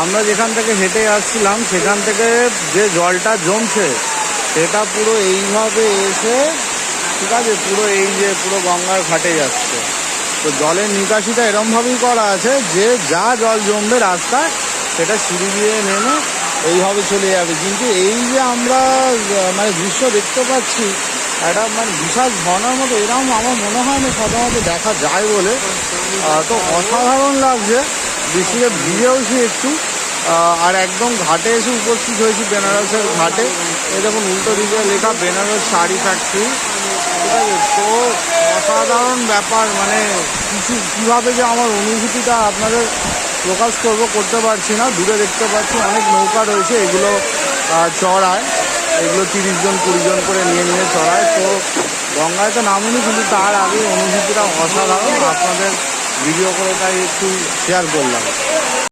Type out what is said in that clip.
আমরা যেখান থেকে হেঁটে আসছিলাম সেখান থেকে যে জলটা জমছে সেটা পুরো এইভাবে এসে, ঠিক আছে, পুরো এই যে পুরো গঙ্গার ঘাটে যাচ্ছে। তো জলের নিকাশিটা এরমভাবেই করা আছে যে যা জল জমবে রাস্তায় সেটা সিঁড়ি দিয়ে নেমে এইভাবে চলে যাবে। কিন্তু এই যে আমরা মানে দৃশ্য দেখতে পাচ্ছি একটা মানে বিশাল ঝর্ণার মতো, এরকম আমার মনে হয় না সাধারণত দেখা যায় বলে। তো অসাধারণ লাগছে, বৃষ্টিতে ভিজেওছি একটু। আর একদম ঘাটে এসে উপস্থিত হয়েছি, বেনারসের ঘাটে। এই দেখুন উল্টো দিকে লেখা বেনারস শাড়ি ফ্যাক্টরি, ঠিক আছে। তো অসাধারণ ব্যাপার, মানে কিছু কীভাবে যে আমার অনুভূতিটা আপনাদের প্রকাশ করতে পারছি না। দূরে দেখতে পাচ্ছি অনেক নৌকা রয়েছে, এগুলো চড়ায়, এগুলো 30 জন 20 জন করে নিয়ে নিয়ে চড়ায়। তো গঙ্গায় তো নামিনি, কিন্তু তার আগে অনুভূতিটা অসাধারণ, আপনাদের ভিডিও করে তাই একটু শেয়ার করলাম।